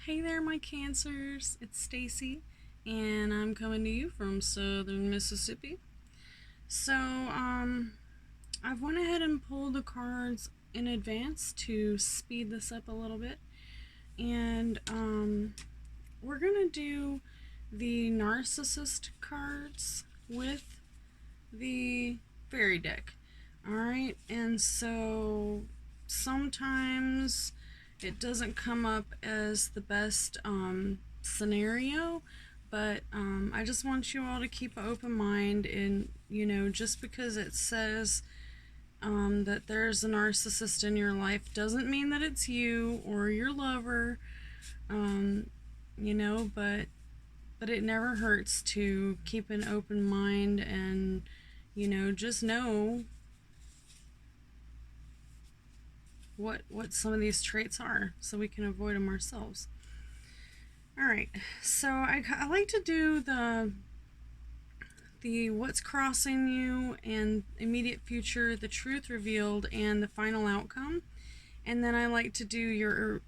Hey there, my Cancers. It's Stacy, and I'm coming to you from southern Mississippi. So, I've went ahead and pulled the cards in advance to speed this up a little bit, and we're gonna do the Narcissist cards with the fairy deck. Alright, and so sometimes it doesn't come up as the best scenario, but I just want you all to keep an open mind. And, just because it says that there's a narcissist in your life doesn't mean that it's you or your lover, um, but it never hurts to keep an open mind and, just know what some of these traits are so we can avoid them ourselves. Alright, so I like to do the what's crossing you and immediate future, the truth revealed, and the final outcome. And then I like to do your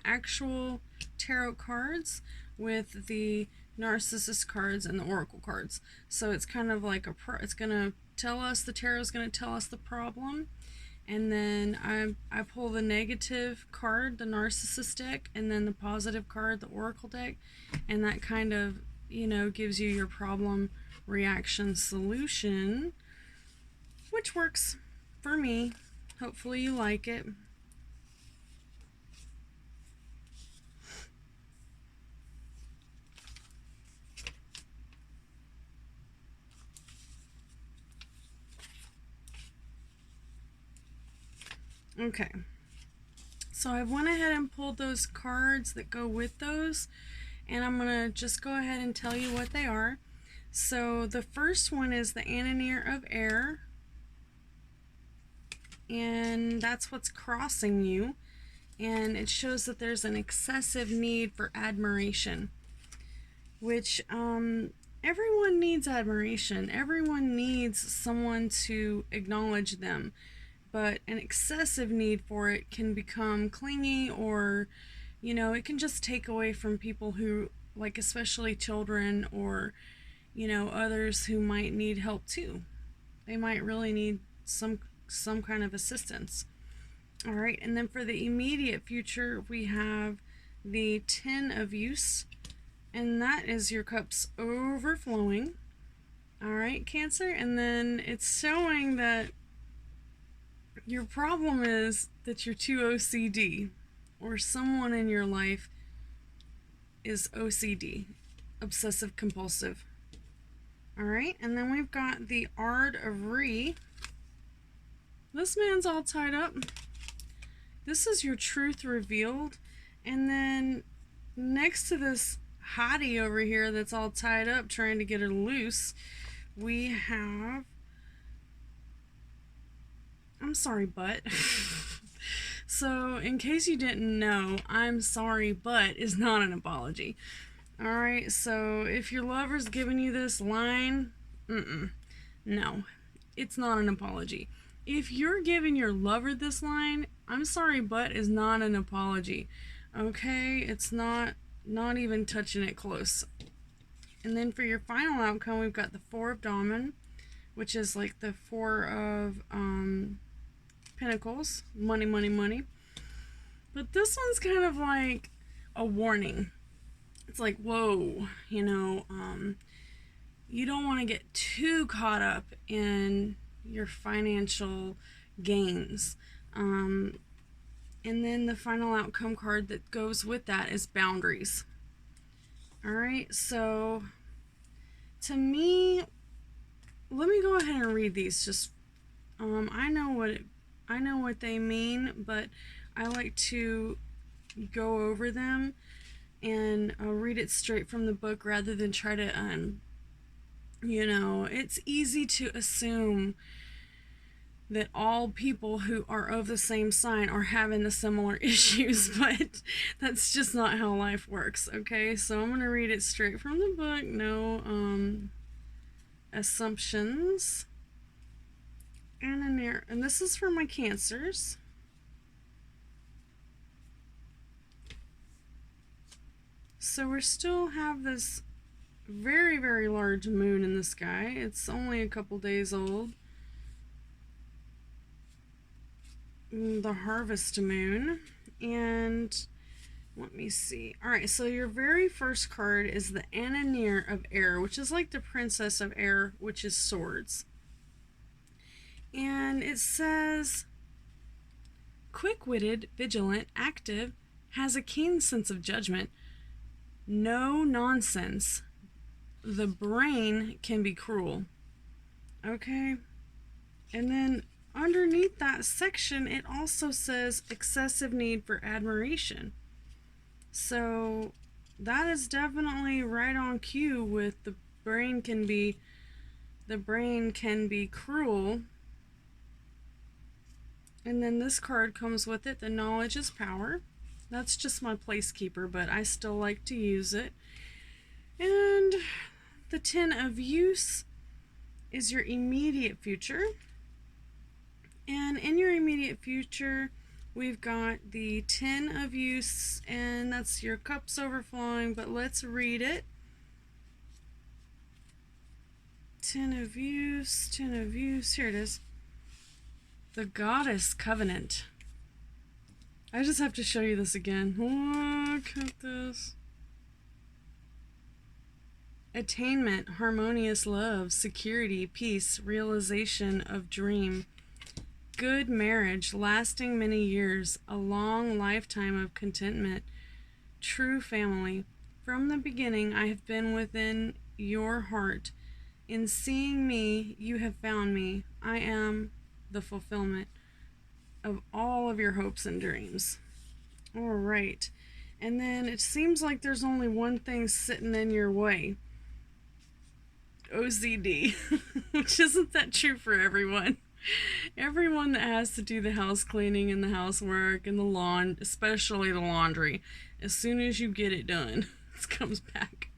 actual tarot cards with the narcissist cards and the oracle cards. So it's kind of like it's gonna tell us, the tarot is gonna tell us the problem, and then I pull the negative card, the narcissist deck, and then the positive card, the oracle deck, and that kind of gives you your problem, reaction, solution, which works for me. Hopefully you like it. Okay, so I've went ahead and pulled those cards that go with those, and I'm gonna just go ahead and tell you what they are. So the first one is the Annealer of Air, and that's what's crossing you, and it shows that there's an excessive need for admiration, which everyone needs admiration. Everyone needs someone to acknowledge them, but an excessive need for it can become clingy, or it can just take away from people who, like, especially children, or others who might need help too. They might really need some kind of assistance. All right, and then for the immediate future, we have the Ten of Use, and that is your cups overflowing. All right, Cancer, and then it's showing that your problem is that you're too OCD, or someone in your life is OCD, obsessive compulsive. All right, and then we've got the Ard of Re. This man's all tied up. This is your truth revealed. And then next to this hottie over here that's all tied up trying to get her loose, we have, I'm sorry, but. So, in case you didn't know, I'm sorry, but is not an apology. Alright, so if your lover's giving you this line, no, it's not an apology. If you're giving your lover this line, I'm sorry, but is not an apology. Okay, it's not even touching it close. And then for your final outcome, we've got the Four of Diamonds, which is like the Four of Pentacles, money, money, money. But this one's kind of like a warning. It's like, whoa, you don't want to get too caught up in your financial gains. And then the final outcome card that goes with that is boundaries. All right, so to me, let me go ahead and read these. Just I know what they mean, but I like to go over them and read it straight from the book rather than try to it's easy to assume that all people who are of the same sign are having the similar issues, but that's just not how life works. Okay, so I'm gonna read it straight from the book. No assumptions. And this is for my Cancers. So we still have this very, very large moon in the sky. It's only a couple days old. The harvest moon. And let me see. Alright, so your very first card is the Ananier of Air, which is like the Princess of Air, which is swords. And it says, quick-witted, vigilant, active, has a keen sense of judgment. No nonsense. The brain can be cruel. Okay? And then underneath that section, it also says excessive need for admiration. So that is definitely right on cue with the brain can be cruel. And then this card comes with it, the knowledge is power. That's just my placekeeper, but I still like to use it. And the 10 of use is your immediate future. And in your immediate future, we've got the 10 of use, and that's your cups overflowing, but let's read it. 10 of use, 10 of use, here it is. The Goddess Covenant. I just have to show you this again. Look at this. Attainment, harmonious love, security, peace, realization of dream. Good marriage, lasting many years, a long lifetime of contentment, true family. From the beginning, I have been within your heart. In seeing me, you have found me. I am the fulfillment of all of your hopes and dreams. All right. And then it seems like there's only one thing sitting in your way. OCD, which isn't that true for everyone. Everyone that has to do the house cleaning and the housework and the lawn, especially the laundry, as soon as you get it done, it comes back.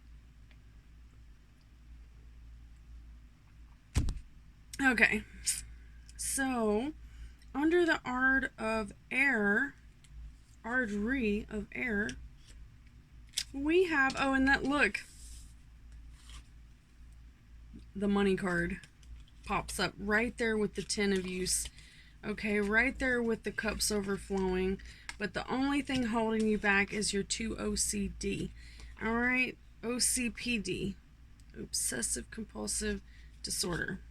Okay, so under the Ard of Air, Ardry of Air, we have, oh, and that, look, the money card pops up right there with the 10 of use. Okay, right there with the cups overflowing. But the only thing holding you back is your 2 OCD. Alright, OCPD. Obsessive compulsive disorder.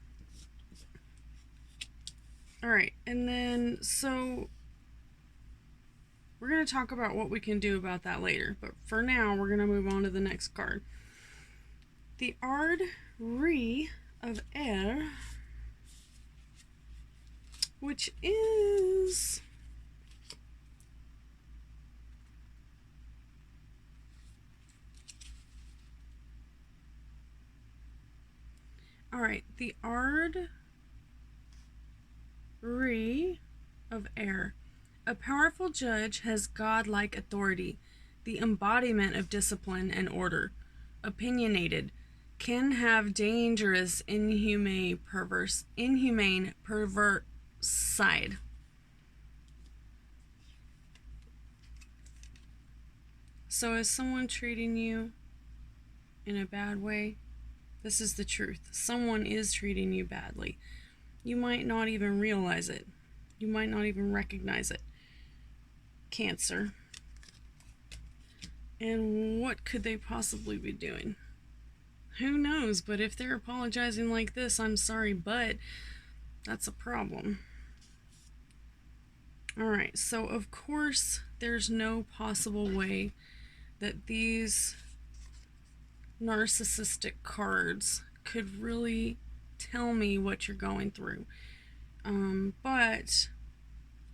Alright, and then, so we're going to talk about what we can do about that later. But for now, we're going to move on to the next card. The Ardry of Air, which is alright, the Ardry of Air. A powerful judge has godlike authority, the embodiment of discipline and order. Opinionated, can have dangerous, inhumane, perverse side. So is someone treating you in a bad way? This is the truth. Someone is treating you badly. You might not even realize it. You might not even recognize it. Cancer. And what could they possibly be doing? Who knows? But if they're apologizing like this, I'm sorry, but that's a problem. Alright, so of course there's no possible way that these narcissistic cards could really tell me what you're going through. But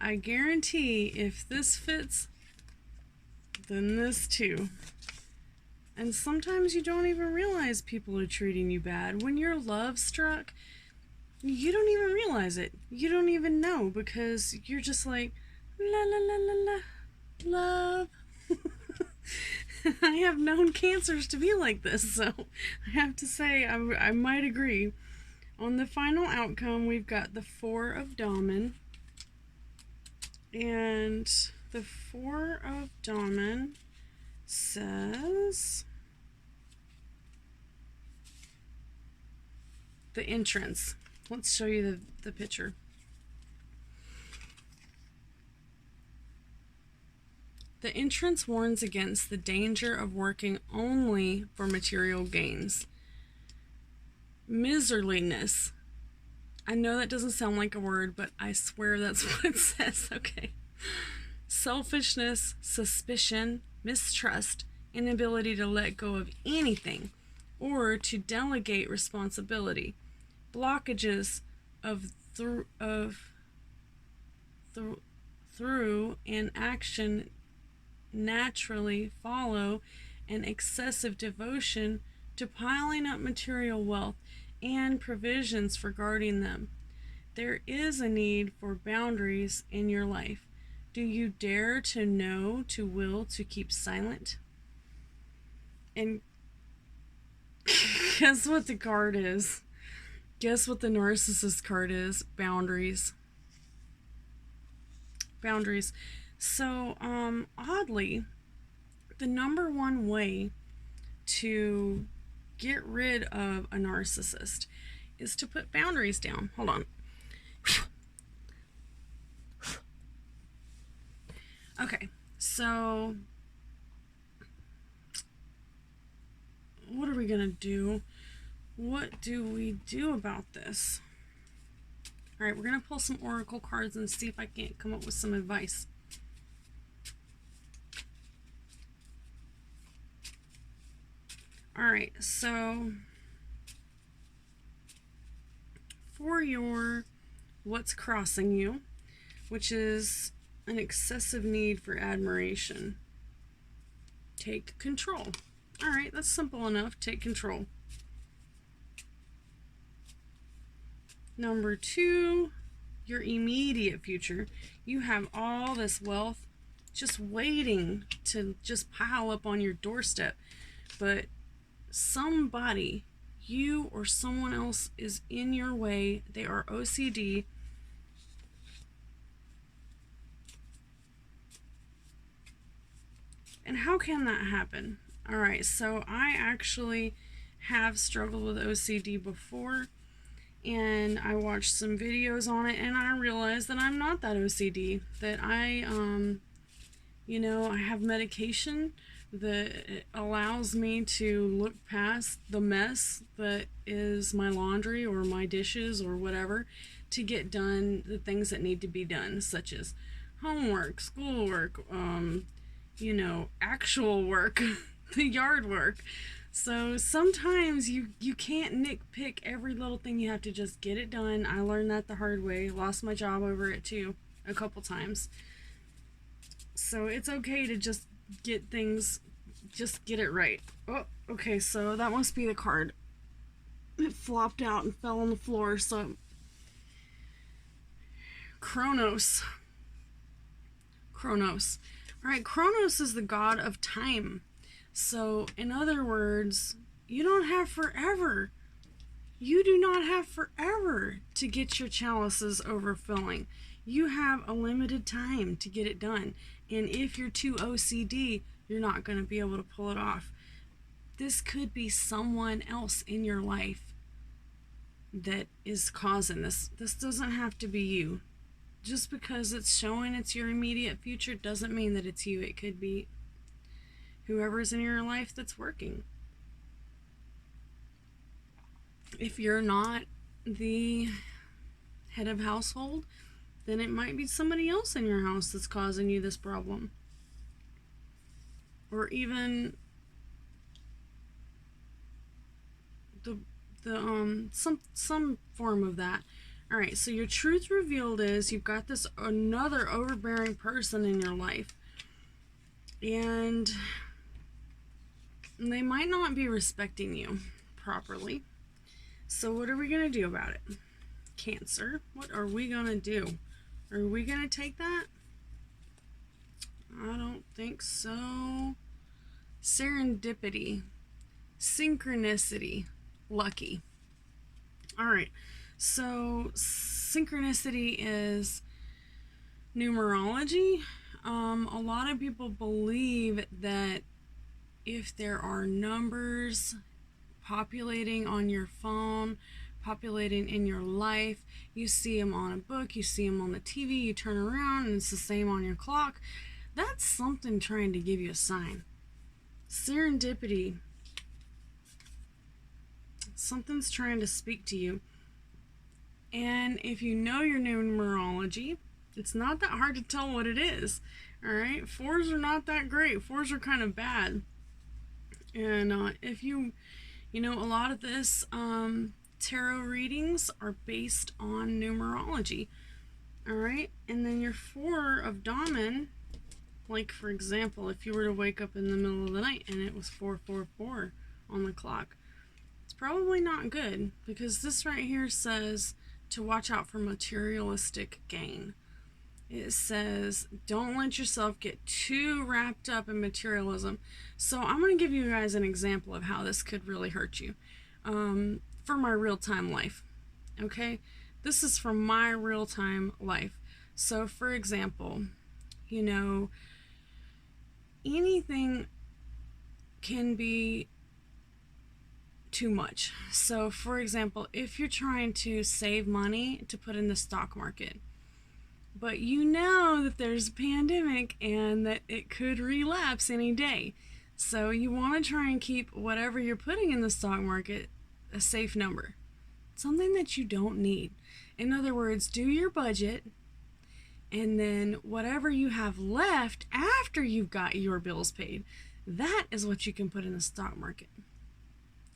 I guarantee if this fits, then this too. And sometimes you don't even realize people are treating you bad. When you're love struck, you don't even realize it. You don't even know because you're just like, la la la la la, love. I have known cancers to be like this, so I have to say I might agree. On the final outcome, we've got the 4 of Damen. And the 4 of Damen says the entrance. Let's show you the picture. The entrance warns against the danger of working only for material gains. Miserliness. I know that doesn't sound like a word, but I swear that's what it says, okay? Selfishness, suspicion, mistrust, inability to let go of anything or to delegate responsibility. Blockages through and action naturally follow an excessive devotion to piling up material wealth and provisions for guarding them. There is a need for boundaries in your life. Do you dare to know, to will, to keep silent? And guess what the card is? Guess what the narcissist card is? Boundaries. Boundaries. So, oddly, the number one way to get rid of a narcissist is to put boundaries down. Hold on. Okay, so what are we gonna do? What do we do about this? All right, we're gonna pull some oracle cards and see if I can't come up with some advice. All right, so for your what's crossing you, which is an excessive need for admiration, take control. All right, that's simple enough. Take control. Number 2, your immediate future. You have all this wealth just waiting to just pile up on your doorstep, but somebody, you or someone else, is in your way. They are OCD. And how can that happen? All right, so I actually have struggled with OCD before, and I watched some videos on it, and I realized that I'm not that OCD, that I have medication that allows me to look past the mess that is my laundry or my dishes or whatever to get done the things that need to be done, such as homework, schoolwork, actual work, the yard work. So sometimes you can't nitpick every little thing. You have to just get it done. I learned that the hard way. Lost my job over it too a couple times. So it's okay to just get things, just get it right. Oh, okay, so that must be the card. It flopped out and fell on the floor, so Kronos. All right, Kronos is the god of time. So, in other words, you don't have forever. You do not have forever to get your chalices overfilling. You have a limited time to get it done. And if you're too OCD, you're not going to be able to pull it off. This could be someone else in your life that is causing this. This doesn't have to be you. Just because it's showing it's your immediate future doesn't mean that it's you. It could be whoever's in your life that's working. If you're not the head of household, then it might be somebody else in your house that's causing you this problem. Or even some form of that. All right, so your truth revealed is you've got this another overbearing person in your life, and they might not be respecting you properly. So what are we going to do about it? Cancer, what are we going to do? Are we going to take that? I don't think so. Serendipity, synchronicity, lucky. All right, so synchronicity is numerology. A lot of people believe that if there are numbers populating on your phone, populating in your life, you see them on a book, you see them on the TV, you turn around and it's the same on your clock, that's something trying to give you a sign. Serendipity. Something's trying to speak to you. And if you know your numerology, it's not that hard to tell what it is. Alright? 4s are not that great. 4s are kind of bad. And if you know, a lot of this tarot readings are based on numerology. Alright? And then your 4 of Damen, like for example, if you were to wake up in the middle of the night and it was 444 on the clock, it's probably not good, because this right here says to watch out for materialistic gain. It says don't let yourself get too wrapped up in materialism. So I'm going to give you guys an example of how this could really hurt you for my real-time life. Okay? This is from my real-time life. So for example, you know, anything can be too much. So for example, if you're trying to save money to put in the stock market, but you know that there's a pandemic and that it could relapse any day, so you want to try and keep whatever you're putting in the stock market a safe number, something that you don't need. In other words, do your budget, and then whatever you have left after you've got your bills paid, that is what you can put in the stock market.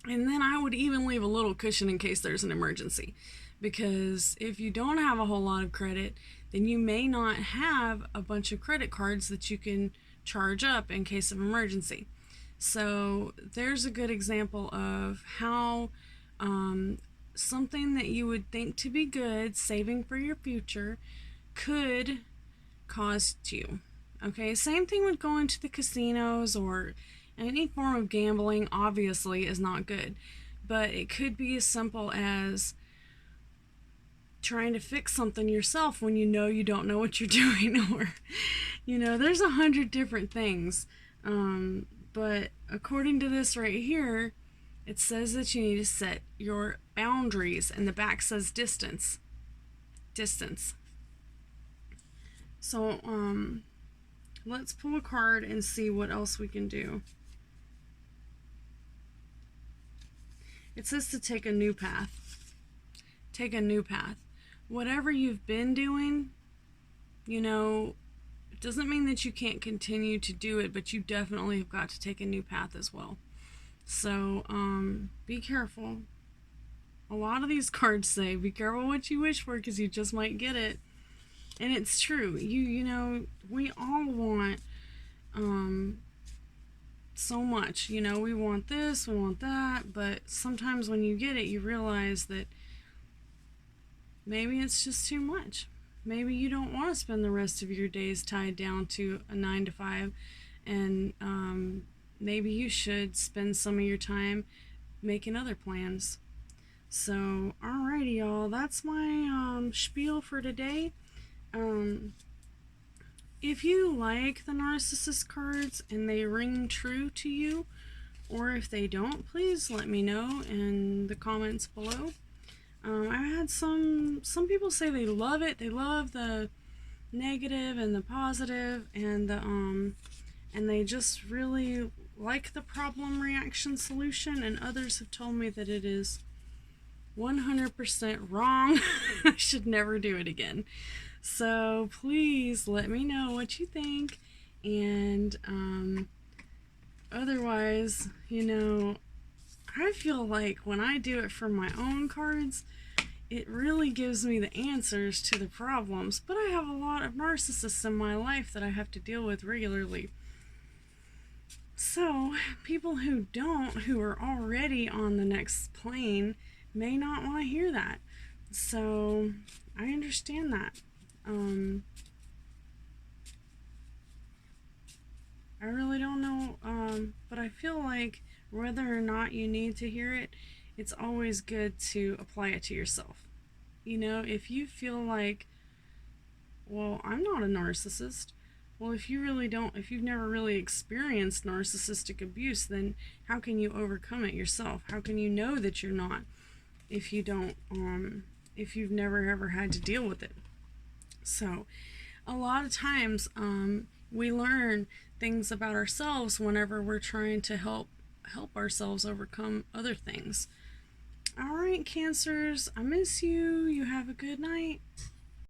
And then I would even leave a little cushion in case there's an emergency. Because if you don't have a whole lot of credit, then you may not have a bunch of credit cards that you can charge up in case of emergency. So there's a good example of how something that you would think to be good, saving for your future, could cost you. Okay, same thing with going to the casinos or any form of gambling. Obviously is not good, but it could be as simple as trying to fix something yourself when you know you don't know what you're doing, or you know, there's 100 different things, but according to this right here, it says that you need to set your boundaries, and the back says distance. So let's pull a card and see what else we can do. It says to take a new path. Take a new path. Whatever you've been doing, you know, it doesn't mean that you can't continue to do it, but you definitely have got to take a new path as well. So, be careful. A lot of these cards say, be careful what you wish for, because you just might get it. And it's true. You know, we all want, so much, you know, we want this, we want that, but sometimes when you get it, you realize that maybe it's just too much. Maybe you don't want to spend the rest of your days tied down to a 9 to 5, and maybe you should spend some of your time making other plans. So, alrighty, y'all, that's my spiel for today. If you like the Narcissist cards and they ring true to you, or if they don't, please let me know in the comments below. I've had some people say they love it. They love the negative and the positive, and the and they just really like the problem reaction solution, and others have told me that it is 100% wrong. I should never do it again. So please let me know what you think, and otherwise, you know, I feel like when I do it for my own cards, it really gives me the answers to the problems, but I have a lot of narcissists in my life that I have to deal with regularly. So people who are already on the next plane, may not want to hear that. So I understand that. I really don't know, but I feel like whether or not you need to hear it, it's always good to apply it to yourself. You know, if you feel like, well, I'm not a narcissist, Well, if you've never really experienced narcissistic abuse, then how can you overcome it yourself? How can you know that you're not if if you've never ever had to deal with it? So, a lot of times, we learn things about ourselves whenever we're trying to help ourselves overcome other things. All right, Cancers, I miss you. You have a good night.